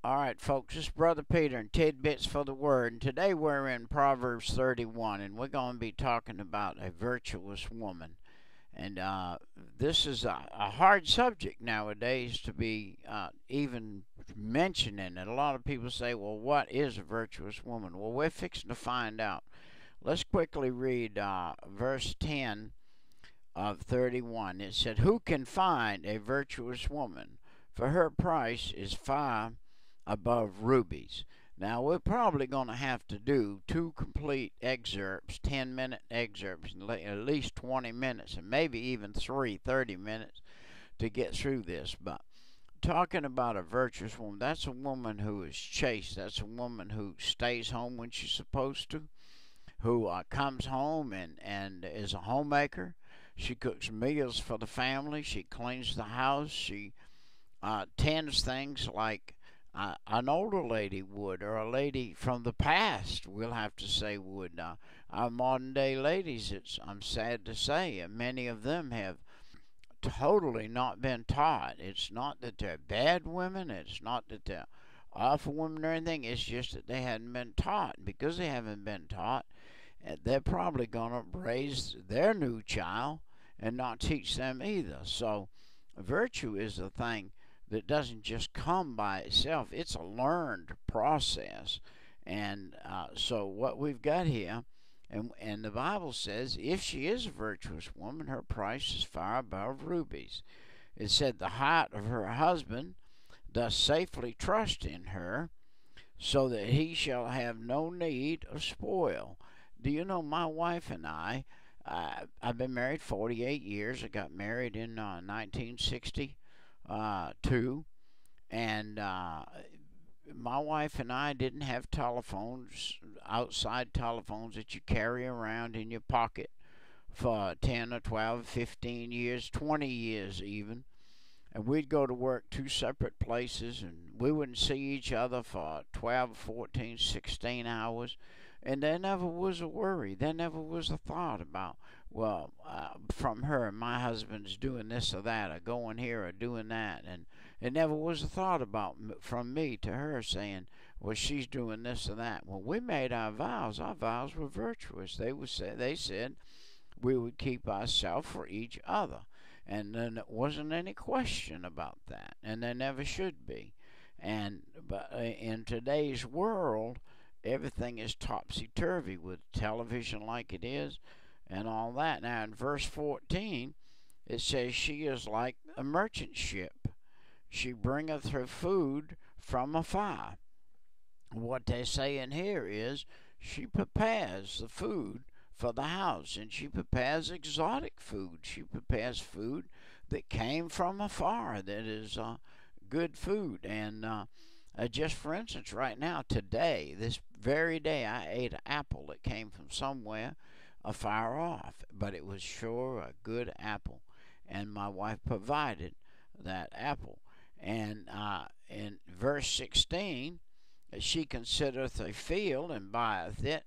All right, folks, this is Brother Peter and Tidbits for the Word. And today we're in Proverbs 31, and we're going to be talking about a virtuous woman. And this is a hard subject nowadays to be even mentioning. And a lot of people say, well, what is a virtuous woman? Well, we're fixing to find out. Let's quickly read verse 10 of 31. It said, "Who can find a virtuous woman? For her price is far above rubies." Now, we're probably going to have to do two complete excerpts, 10-minute excerpts, at least 20 minutes, and maybe even 30 minutes to get through this. But talking about a virtuous woman, that's a woman who is chaste. That's a woman who stays home when she's supposed to, who comes home and is a homemaker. She cooks meals for the family. She cleans the house. She tends things like an older lady would, or a lady from the past, we'll have to say, would. Our modern day ladies, I'm sad to say, many of them have totally not been taught. It's not that they're bad women, it's not that they're awful women or anything, it's just that they hadn't been taught. Because they haven't been taught, they're probably going to raise their new child and not teach them either. So, virtue is a thing that doesn't just come by itself, it's a learned process. And so, what we've got here, and the Bible says, if she is a virtuous woman, her price is far above rubies. It said, the heart of her husband does safely trust in her, so that he shall have no need of spoil. Do you know, my wife and I've been married 48 years. I got married in 1962, and my wife and I didn't have telephones, outside telephones that you carry around in your pocket for 10 or 12, 15 years, 20 years even. And we'd go to work two separate places, and we wouldn't see each other for 12, 14, 16 hours. And there never was a worry. There never was a thought about, well, from her, my husband's doing this or that, or going here or doing that. And it never was a thought about from me to her saying, well, she's doing this or that. When we made our vows were virtuous. They said we would keep ourselves for each other. And then there wasn't any question about that, and there never should be. But in today's world, everything is topsy-turvy with television like it is and all that. Now, in verse 14, it says, she is like a merchant ship. She bringeth her food from afar. What they're saying here is she prepares the food for the house, and she prepares exotic food. She prepares food that came from afar, that is good food. And just for instance, right now, today, this very day, I ate an apple that came from somewhere afar off, but it was sure a good apple, and my wife provided that apple. And in verse 16, she considereth a field and buyeth it.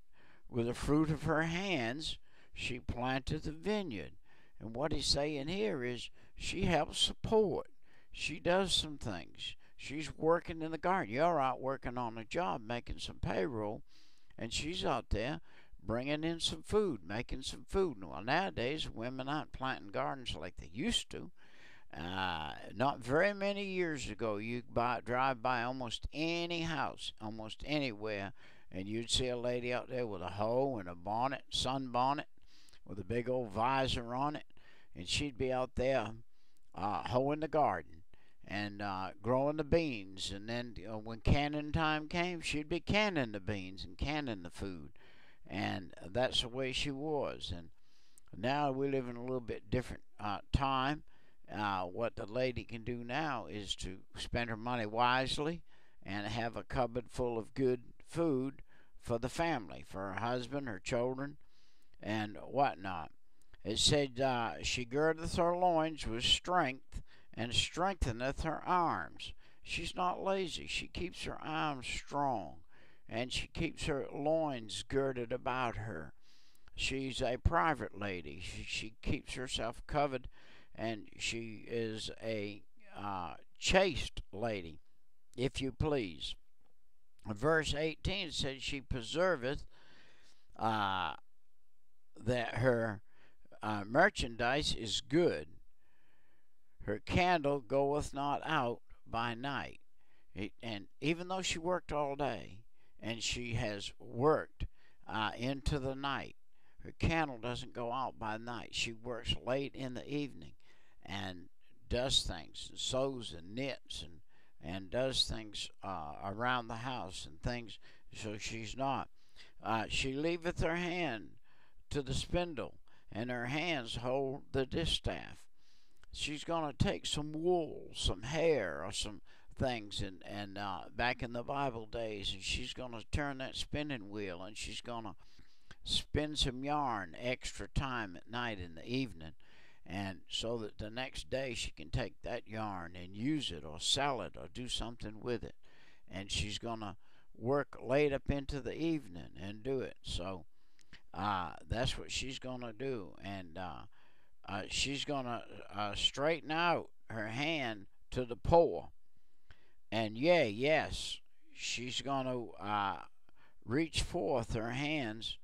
With the fruit of her hands, she planteth a vineyard. And what he's saying here is she helps support. She does some things. She's working in the garden. You're out working on a job, making some payroll, and she's out there bringing in some food, making some food. Well, nowadays, women aren't planting gardens like they used to. Not very many years ago, you drive by almost any house, almost anywhere, and you'd see a lady out there with a hoe and a bonnet, sun bonnet, with a big old visor on it, and she'd be out there hoeing the garden and growing the beans. And then when canning time came, she'd be canning the beans and canning the food, and that's the way she was. And now we live in a little bit different time. What the lady can do now is to spend her money wisely and have a cupboard full of good food for the family, for her husband, her children, and whatnot. It said, she girdeth her loins with strength, and strengtheneth her arms. She's not lazy. She keeps her arms strong, and she keeps her loins girded about her. She's a private lady. She keeps herself covered, and she is a chaste lady. if you please. Verse 18 says, she preserveth uh, that her merchandise is good. Her candle goeth not out by night. And even though she worked all day and she has worked into the night, her candle doesn't go out by night. She works late in the evening and does things, and sews and knits and does things around the house and things. So she's not. She leaveth her hand to the spindle, and her hands hold the distaff. She's going to take some wool, some hair, or some things, and back in the Bible days, and she's going to turn that spinning wheel, and she's going to spin some yarn extra time at night in the evening, and so that the next day she can take that yarn and use it or sell it or do something with it. And she's going to work late up into the evening and do it. So that's what she's going to do. And she's going to straighten out her hand to the poor. And yes, she's going to reach forth her hands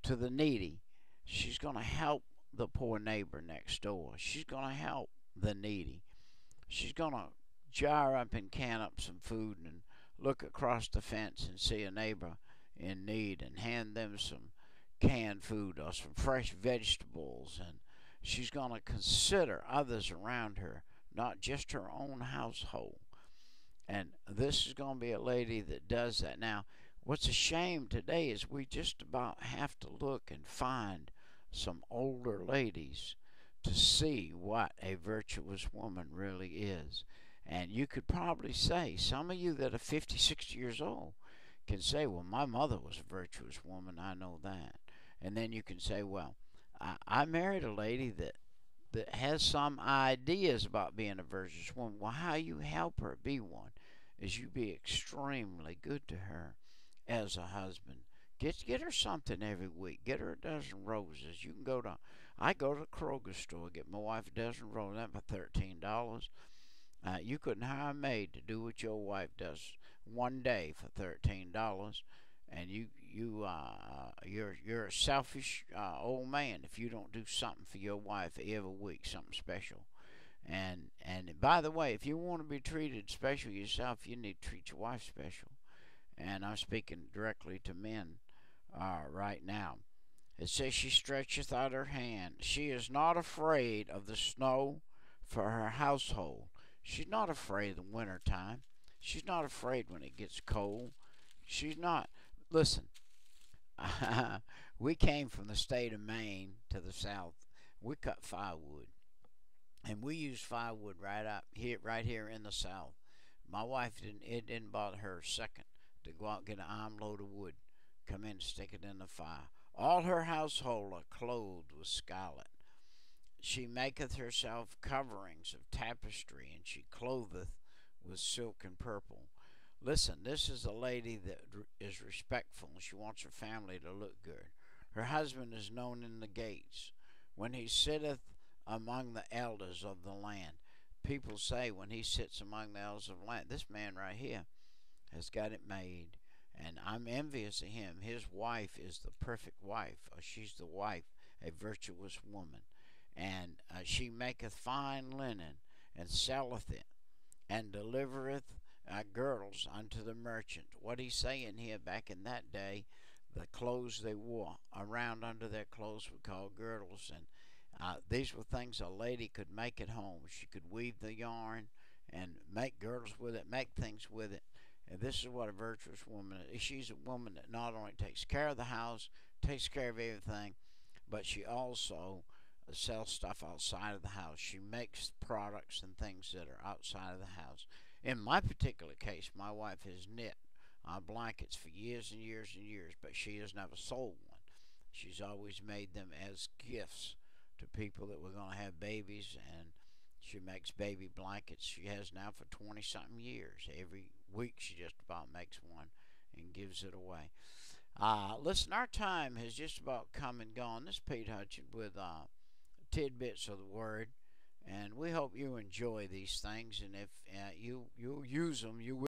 to the needy. She's going to help the poor neighbor next door. She's going to help the needy. She's going to jar up and can up some food and look across the fence and see a neighbor in need and hand them some canned food or some fresh vegetables. And she's going to consider others around her, not just her own household. And this is going to be a lady that does that. Now, what's a shame today is we just about have to look and find some older ladies to see what a virtuous woman really is. And you could probably say, some of you that are 50, 60 years old can say, well, my mother was a virtuous woman, I know that. And then you can say, well, I married a lady that has some ideas about being a virtuous woman. Well, how you help her be one is you be extremely good to her as a husband. Get her something every week. Get her a dozen roses. You can I go to the Kroger store, get my wife a dozen roses. That's for $13. You couldn't hire a maid to do what your wife does one day for $13, and you're a selfish old man if you don't do something for your wife every week, something special. And by the way, if you want to be treated special yourself, you need to treat your wife special. And I'm speaking directly to men right now. It says, she stretcheth out her hand. She is not afraid of the snow for her household. She's not afraid of the winter time. She's not afraid when it gets cold. She's not. Listen, we came from the state of Maine to the south. We cut firewood, and we use firewood right here in the south. My wife it didn't bother her a second to go out and get an armload of wood, come in and stick it in the fire. All her household are clothed with scarlet. She maketh herself coverings of tapestry, and she clotheth with silk and purple. Listen, this is a lady that is respectful, and she wants her family to look good. Her husband is known in the gates when he sitteth among the elders of the land. People say when he sits among the elders of the land, this man right here has got it made, and I'm envious of him. His wife is the perfect wife, or she's the wife, a virtuous woman. And she maketh fine linen, and selleth it, and delivereth girdles unto the merchant. What he's saying here, back in that day, the clothes they wore around under their clothes were called girdles, and these were things a lady could make at home. She could weave the yarn and make girdles with it, make things with it. And this is what a virtuous woman is. She's a woman that not only takes care of the house, takes care of everything, but she also sells stuff outside of the house. She makes products and things that are outside of the house. In my particular case, my wife has knit blankets for years and years and years, but she has never sold one. She's always made them as gifts to people that were going to have babies, and she makes baby blankets. She has now for 20 something years. Every week she just about makes one and gives it away. Listen, our time has just about come and gone. This is Pete Hutchins with tidbits of the word, and we hope you enjoy these things, and if you use them, you will.